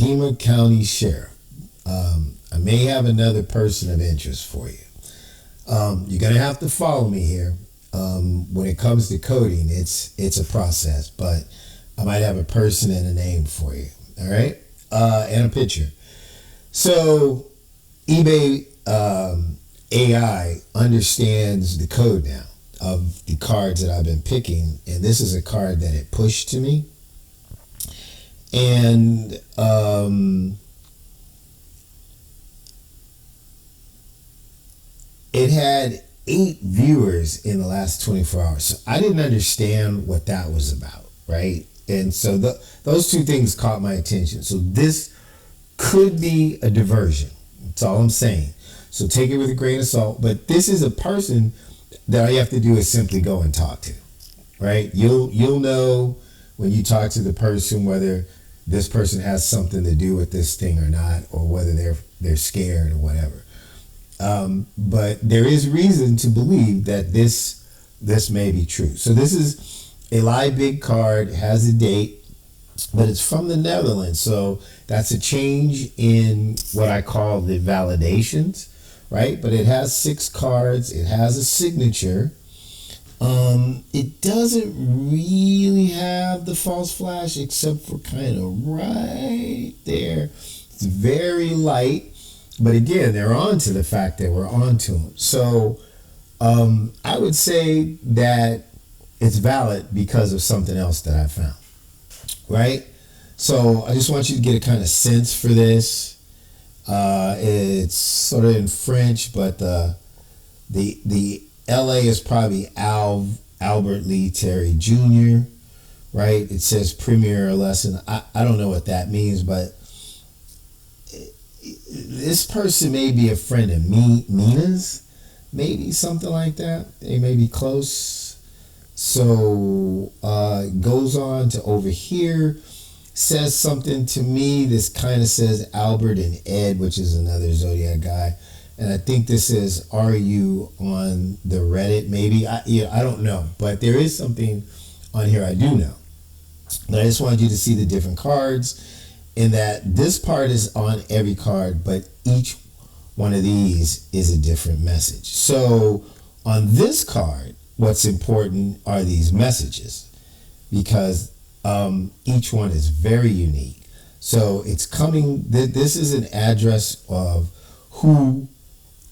Pima County Sheriff. I may have another person of interest for you. You're gonna have to follow me here. When it comes to coding, it's a process, but I might have a person and a name for you. All right, and a picture. So eBay AI understands the code now of the cards that I've been picking, and this is a card that it pushed to me, and it had 8 viewers in the last 24 hours. So I didn't understand what that was about, right? And so those two things caught my attention. So this could be a diversion. That's all I'm saying. So take it with a grain of salt. But this is a person that all you have to do is simply go and talk to, right? You'll know when you talk to the person whether this person has something to do with this thing or not, or whether they're scared or whatever. But there is reason to believe that this may be true. So this is a live big card, has a date, but it's from the Netherlands. So that's a change in what I call the validations, right? But it has 6 cards. It has a signature. It doesn't really have the false flash except for kind of right there. It's very light. But again, they're on to the fact that we're on to them. So I would say that it's valid because of something else that I found, right? So I just want you to get a kind of sense for this. It's sort of in French, but the LA is probably Albert Lee Terry Jr., right? It says premier lesson. I don't know what that means, but this person may be a friend of Mina's, maybe something like that. They may be close. So it goes on to over here, says something to me. This kind of says Albert and Ed, which is another Zodiac guy. And I think this is, are you on the Reddit? Maybe. I don't know. But there is something on here I do know. But I just wanted you to see the different cards, in that this part is on every card, but each one of these is a different message. So on this card, what's important are these messages, because each one is very unique. So it's coming, this is an address of who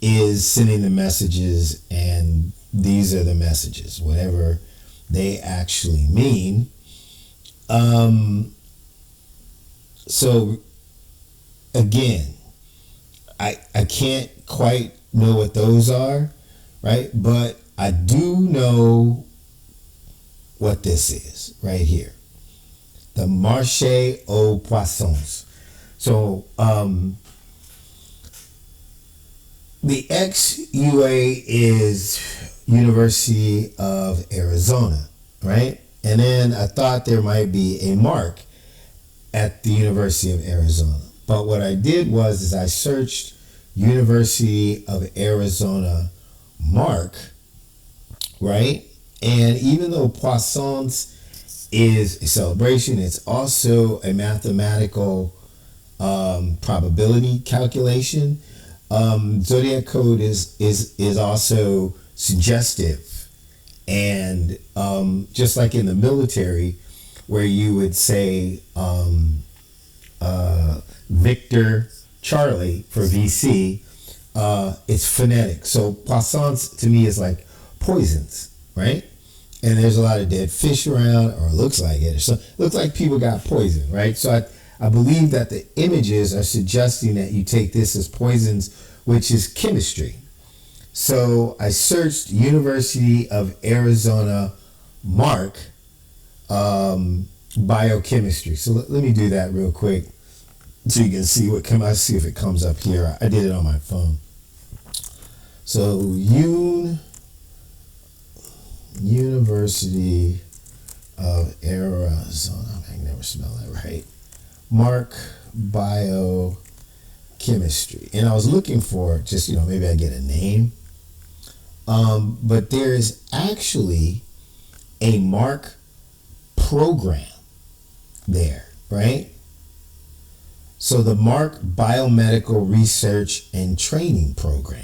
is sending the messages, and these are the messages, whatever they actually mean. So again, I can't quite know what those are, right? But I do know what this is right here. The Marche aux poissons. So the XUA is University of Arizona, right? And then I thought there might be a mark at the University of Arizona. But what I did was I searched University of Arizona mark, right? And even though poissons is a celebration, it's also a mathematical probability calculation. Zodiac code is also suggestive, and just like in the military, where you would say Victor Charlie for VC, it's phonetic. So poissons to me is like poisons, right? And there's a lot of dead fish around, or it looks like it. So it looks like people got poisoned, right? So I believe that the images are suggesting that you take this as poisons, which is chemistry. So I searched University of Arizona mark biochemistry. So let me do that real quick so you can see what comes. See if it comes up here. I did it on my phone. So University of Arizona. I can never spell that right. Mark biochemistry. And I was looking for just, maybe I get a name. But there is actually a mark program there, right? So the Marche Biomedical Research and Training Program.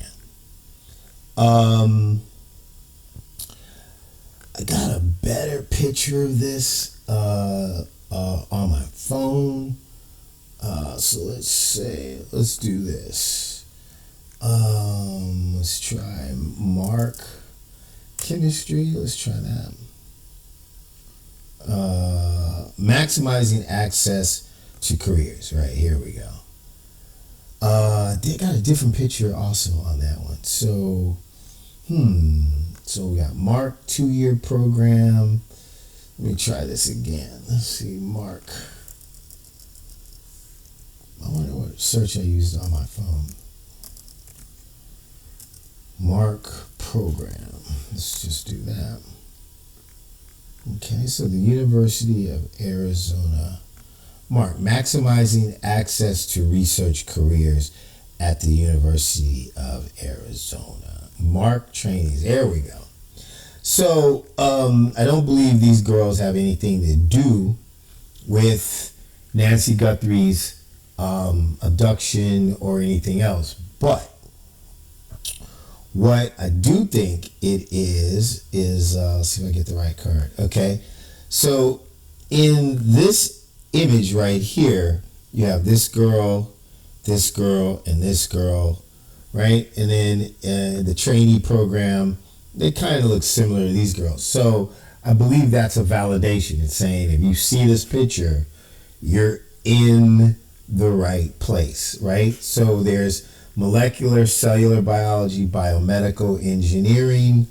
I got a better picture of this on my phone. So let's do this. Let's try Marche Chemistry. Let's try that. Maximizing access to careers. Right, here we go. They got a different picture also on that one. So, so we got Marche 2-year program. Let me try this again. Let's see, Marche. I wonder what search I used on my phone. Marche program. Let's just do that. Okay, so the University of Arizona. Marche, maximizing access to research careers at the University of Arizona. Marche trainings. There we go. So I don't believe these girls have anything to do with Nancy Guthrie's abduction or anything else. But what I do think it is let's see if I get the right card. Okay, so in this image right here, you have this girl, and this girl, right? And then the trainee program, they kind of look similar to these girls. So I believe that's a validation. It's saying if you see this picture, you're in the right place, right? So there's molecular, cellular biology, biomedical engineering.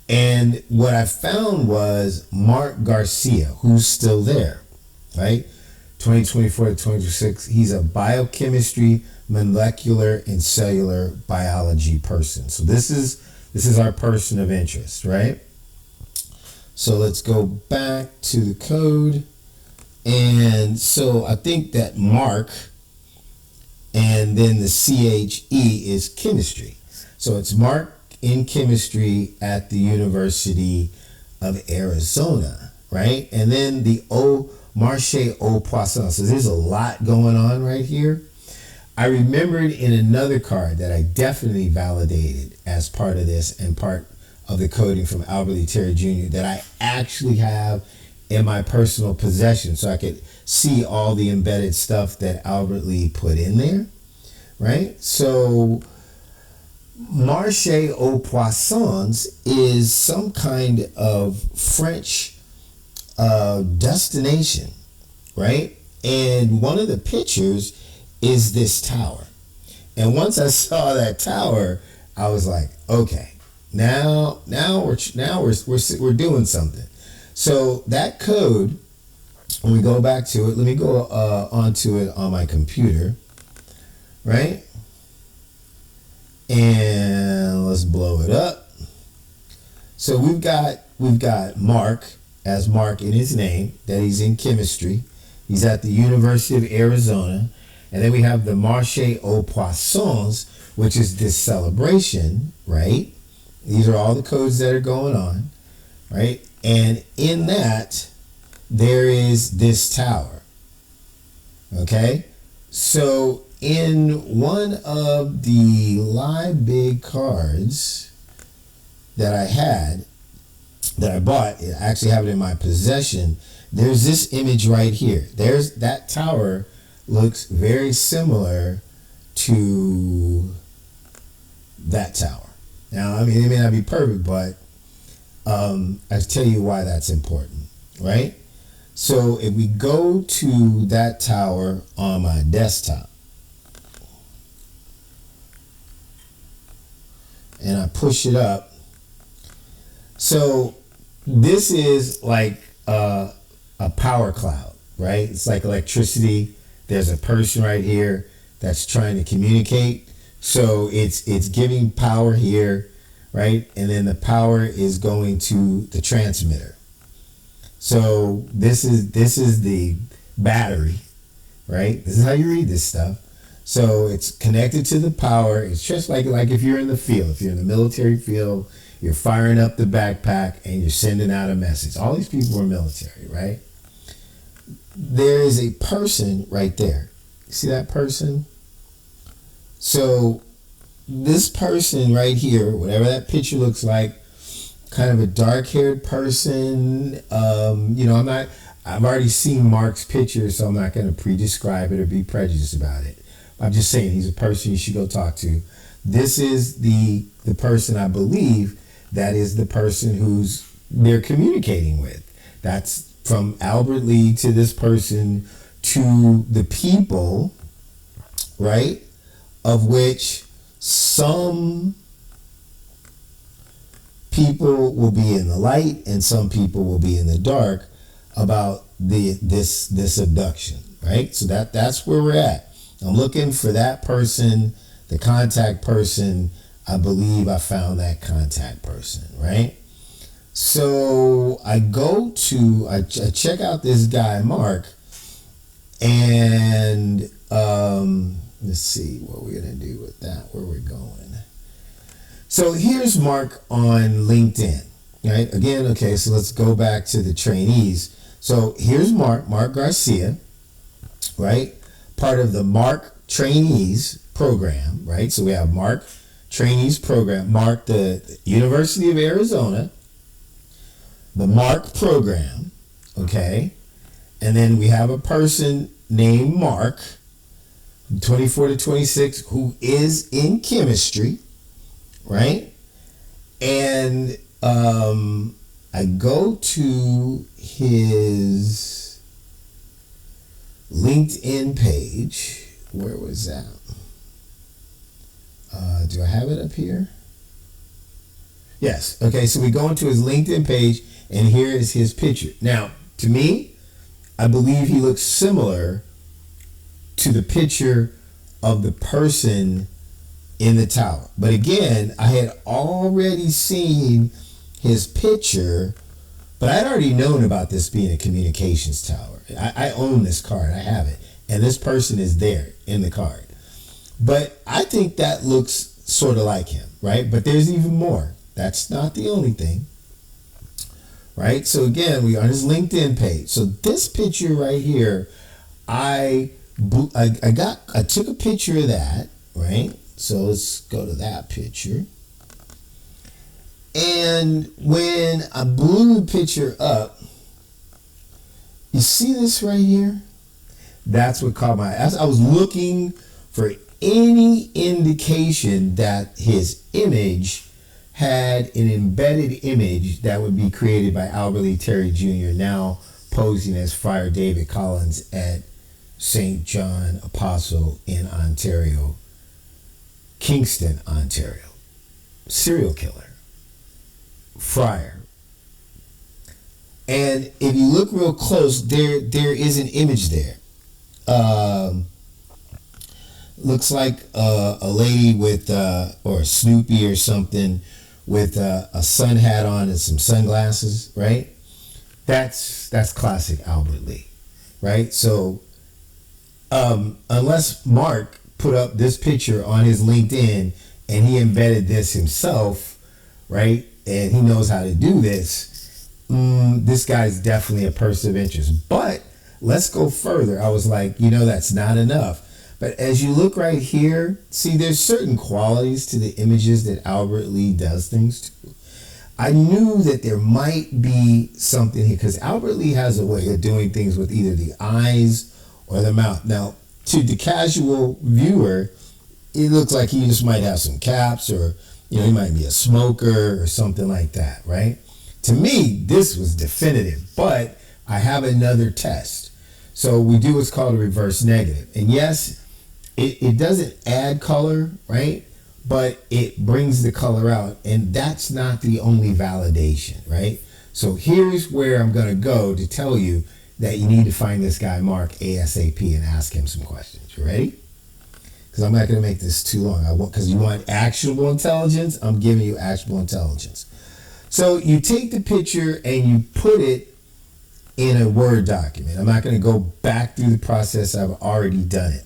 And what I found was Mark Garcia, who's still there, right? 2024 to 2026, he's a biochemistry, molecular, and cellular biology person. So this is our person of interest, right? So let's go back to the code. And so I think that Mark and then the CHE is chemistry. So it's Mark in chemistry at the University of Arizona, right? And then the Marche aux poissons. So there's a lot going on right here. I remembered in another card that I definitely validated as part of this and part of the coding from Albert Lee Terry Jr. that I actually have in my personal possession, so I could see all the embedded stuff that Albert Lee put in there, right? So Marche aux poissons is some kind of French destination, right? And one of the pictures is this tower. And once I saw that tower, I was like, okay, now we're doing something. So that code, when we go back to it, let me go onto it on my computer, right? And let's blow it up. So we've got Mark, as Mark in his name, that he's in chemistry. He's at the University of Arizona. And then we have the Marche aux poissons, which is this celebration, right? These are all the codes that are going on, right? And in that, there is this tower, okay? So in one of the live big cards that I had, that I bought, I actually have it in my possession, there's this image right here. There's that tower, looks very similar to that tower. Now, I mean, it may not be perfect, but I'll tell you why that's important, right? So if we go to that tower on my desktop and I push it up, so this is like a power cloud, right? It's like electricity. There's a person right here that's trying to communicate. So it's giving power here, right? And then the power is going to the transmitter. So this is the battery, right? This is how you read this stuff. So it's connected to the power. It's just like if you're in the field, if you're in the military field, you're firing up the backpack and you're sending out a message. All these people are military, right? There is a person right there, See that person? So this person right here, whatever that picture looks like, kind of a dark-haired person. I've already seen Mark's picture, so I'm not going to pre-describe it or be prejudiced about it. I'm just saying he's a person you should go talk to. This is the person I believe that is the person who's they're communicating with. That's from Albert Lee to this person to the people, right? Of which some people will be in the light and some people will be in the dark about this abduction, right? So that's where we're at. I'm looking for that person, the contact person. I believe I found that contact person, right? So I check out this guy, Mark, and let's see what we're going to do with that, where we're going. So here's Mark on LinkedIn, right? Again, okay, so let's go back to the trainees. So here's Mark Garcia, right? Part of the Mark Trainees program, right? So we have Mark Trainees program, Mark the University of Arizona, the Mark program, okay? And then we have a person named Mark, 24 to 26, who is in chemistry, right? And I go to his LinkedIn page. Where was that? Do I have it up here? Yes. Okay, so we go into his LinkedIn page, and here is his picture. Now, to me, I believe he looks similar to the picture of the person in the tower. But again, I had already seen his picture, but I'd already known about this being a communications tower. I own this card. I have it. And this person is there in the card. But I think that looks sort of like him, right? But there's even more. That's not the only thing, right? So again, we are on his LinkedIn page. So this picture right here, I took a picture of that, right? So let's go to that picture. And when I blew the picture up, you see this right here? That's what caught my eye. I was looking for any indication that his image had an embedded image that would be created by Albert Lee Terry Jr., now posing as Friar David Collins at St. John Apostle in Ontario, Kingston, Ontario. Serial killer. Friar. And if you look real close, there is an image there. Looks like a lady with, or a Snoopy or something, with a sun hat on and some sunglasses, right? That's classic Albert Lee, right? So unless Mark put up this picture on his LinkedIn and he embedded this himself, right? And he knows how to do this, this guy's definitely a person of interest. But let's go further. I was like, that's not enough. But as you look right here, see, there's certain qualities to the images that Albert Lee does things to. I knew that there might be something here because Albert Lee has a way of doing things with either the eyes or the mouth. Now, to the casual viewer, it looks like he just might have some caps, or he might be a smoker or something like that, right? To me, this was definitive, but I have another test. So we do what's called a reverse negative. And yes, it doesn't add color, right? But it brings the color out, and that's not the only validation, right? So here's where I'm going to go to tell you that you need to find this guy, Mark, ASAP, and ask him some questions. You ready? Because I'm not going to make this too long. Because you want actionable intelligence, I'm giving you actionable intelligence. So you take the picture and you put it in a Word document. I'm not going to go back through the process. I've already done it.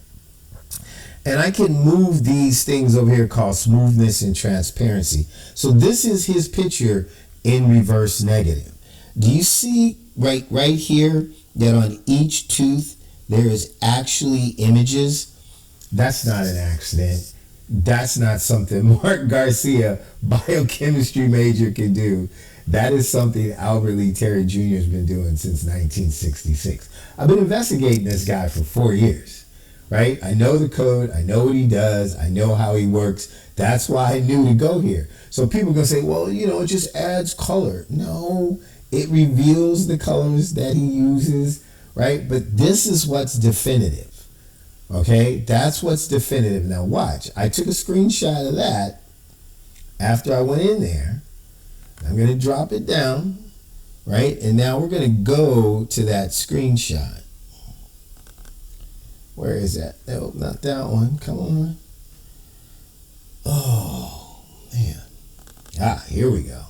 And I can move these things over here called smoothness and transparency. So this is his picture in reverse negative. Do you see right here that on each tooth there is actually images, that's not an accident. That's not something Mark Garcia, biochemistry major, can do. That is something Albert Lee Terry Jr. has been doing since 1966. I've been investigating this guy for 4 years, right? I know the code. I know what he does. I know how he works. That's why I knew to go here. So people are going to say, well, it just adds color. No, it reveals the colors that he uses, right? But this is what's definitive. Okay, that's what's definitive. Now watch, I took a screenshot of that after I went in there. I'm going to drop it down, right? And now we're going to go to that screenshot. Where is that? No, not that one. Come on. Oh, man. Here we go.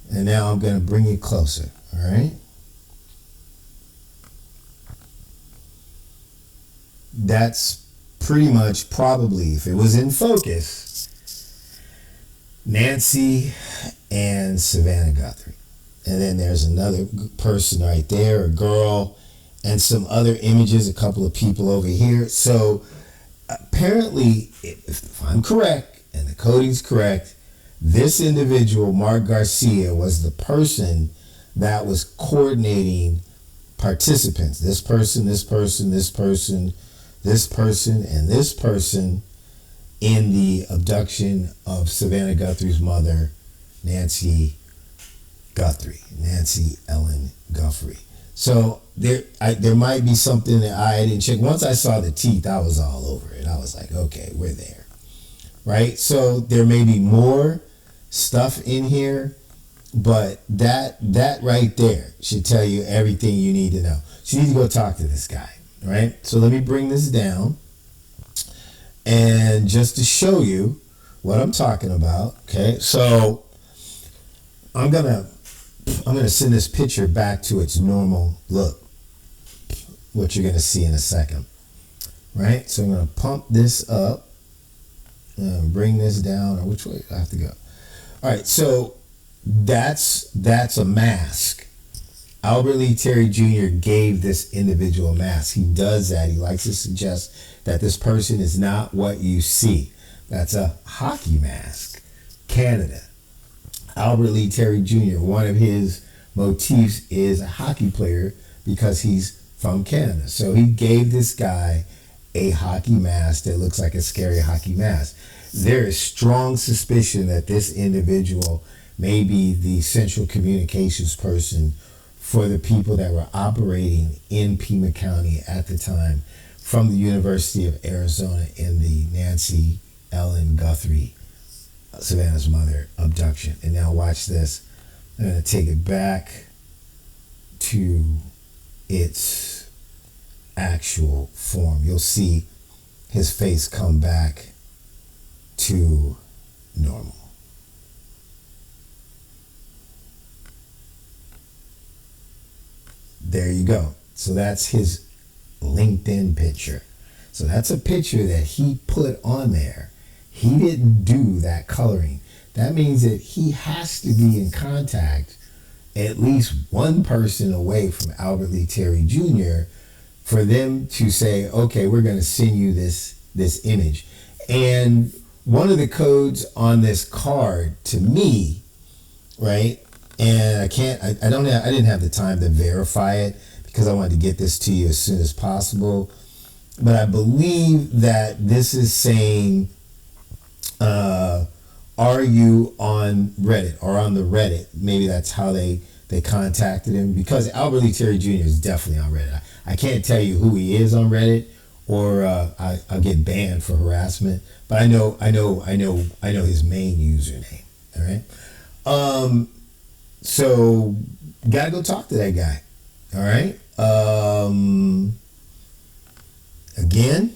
And now I'm going to bring it closer, all right? That's pretty much probably, if it was in focus, Nancy and Savannah Guthrie. And then there's another person right there, a girl, and some other images, a couple of people over here. So apparently, if I'm correct, and the coding's correct, this individual, Mark Garcia, was the person that was coordinating participants. This person, this person, this person, this person, and this person in the abduction of Savannah Guthrie's mother, Nancy Ellen Guthrie. So there might be something that I didn't check. Once I saw the teeth, I was all over it. I was like, okay, we're there, right? So there may be more stuff in here, but that right there should tell you everything you need to know. So you need to go talk to this guy. Right, so let me bring this down, and just to show you what I'm talking about. Okay, so I'm gonna send this picture back to its normal look, what you're gonna see in a second. Right, so I'm gonna pump this up, bring this down, or which way do I have to go? All right, so that's a mask. Albert Lee Terry Jr. gave this individual a mask. He does that. He likes to suggest that this person is not what you see. That's a hockey mask. Canada. Albert Lee Terry Jr., one of his motifs is a hockey player because he's from Canada. So he gave this guy a hockey mask that looks like a scary hockey mask. There is strong suspicion that this individual may be the central communications person for the people that were operating in Pima County at the time from the University of Arizona in the Nancy Ellen Guthrie, Savannah's mother, abduction. And now watch this. I'm going to take it back to its actual form. You'll see his face come back to normal. There you go. So that's his LinkedIn picture. So that's a picture that he put on there. He didn't do that coloring. That means that he has to be in contact at least one person away from Albert Lee Terry Jr. for them to say, okay, we're going to send you this image. And one of the codes on this card to me, right? And I didn't have the time to verify it because I wanted to get this to you as soon as possible. But I believe that this is saying, are you on Reddit or on the Reddit? Maybe that's how they contacted him, because Albert Lee Terry Jr. is definitely on Reddit. I can't tell you who he is on Reddit, or I'll get banned for harassment. But I know his main username. All right. So gotta go talk to that guy. All right. Again,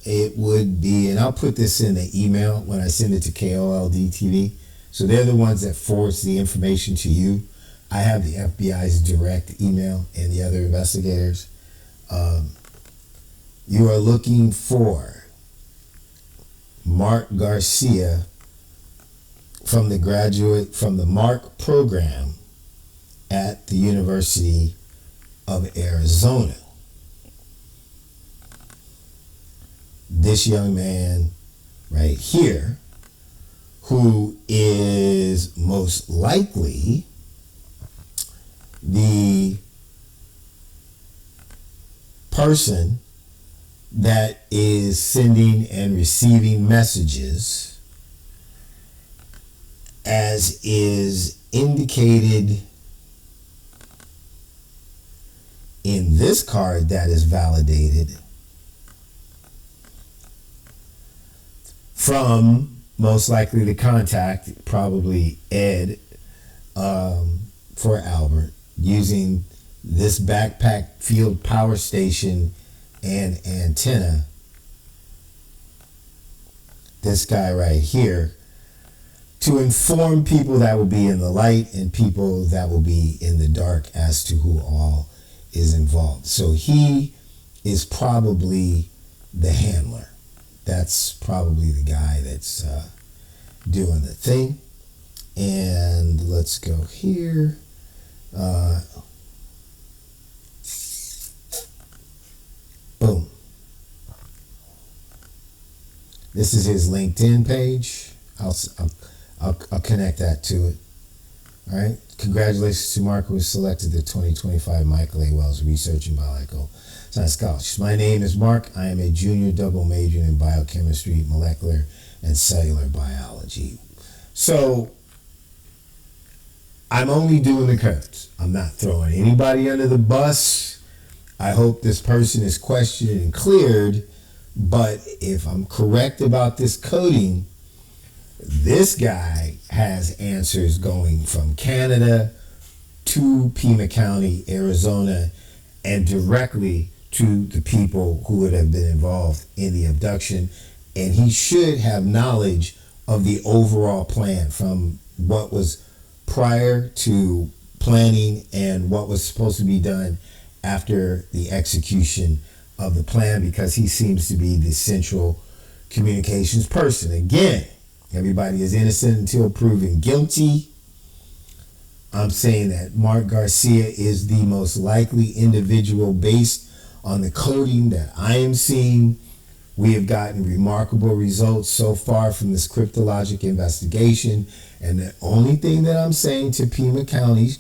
it would be, and I'll put this in the email when I send it to KOLD TV. So they're the ones that forwards the information to you. I have the FBI's direct email and the other investigators. You are looking for Mark Garcia from the Mark program at the University of Arizona. this young man right here, who is most likely the person that is sending and receiving messages, as is indicated in this card that is validated from most likely the contact, probably Ed, for Albert, using this backpack field power station and antenna. This guy right here, to inform people that will be in the light and people that will be in the dark as to who all is involved. So he is probably the handler. That's probably the guy that's doing the thing. And let's go here. Boom. This is his LinkedIn page. I'll connect that to it. All right. Congratulations to Mark, who was selected the 2025 Michael A. Wells Research and Biological Science Scholarship. My name is Mark. I am a junior double major in biochemistry, molecular, and cellular biology. So I'm only doing the codes. I'm not throwing anybody under the bus. I hope this person is questioned and cleared. But if I'm correct about this coding, this guy has answers going from Canada to Pima County, Arizona, and directly to the people who would have been involved in the abduction. And he should have knowledge of the overall plan, from what was prior to planning and what was supposed to be done after the execution of the plan, because he seems to be the central communications person. Again, everybody is innocent until proven guilty. I'm saying that Mark Garcia is the most likely individual based on the coding that I am seeing. We have gotten remarkable results so far from this Cryptologic investigation. And the only thing that I'm saying to Pima County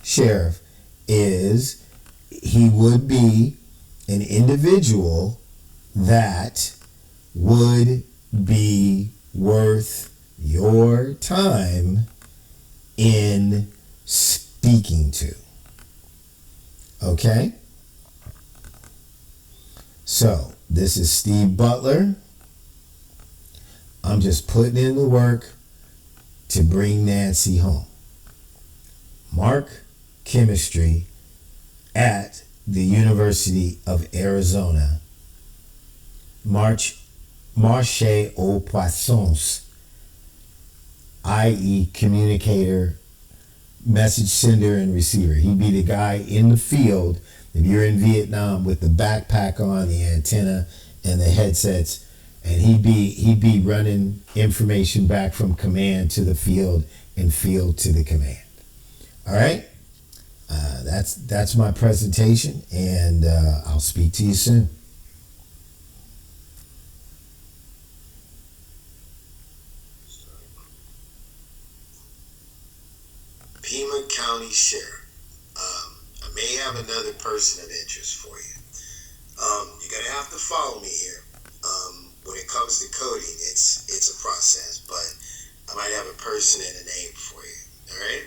Sheriff is he would be an individual that would be worth your time in speaking to. Okay? So, this is Steve Butler. I'm just putting in the work to bring Nancy home. Mark Chemistry at the University of Arizona. Marche aux poissons, i.e. communicator, message sender and receiver. He'd be the guy in the field if you're in Vietnam with the backpack on, the antenna, and the headsets, and he'd be running information back from command to the field and field to the command. All right, that's my presentation, and I'll speak to you soon. Pima County Sheriff. I may have another person of interest for you. You're gonna have to follow me here. When it comes to coding, it's a process, but I might have a person and a name for you. All right.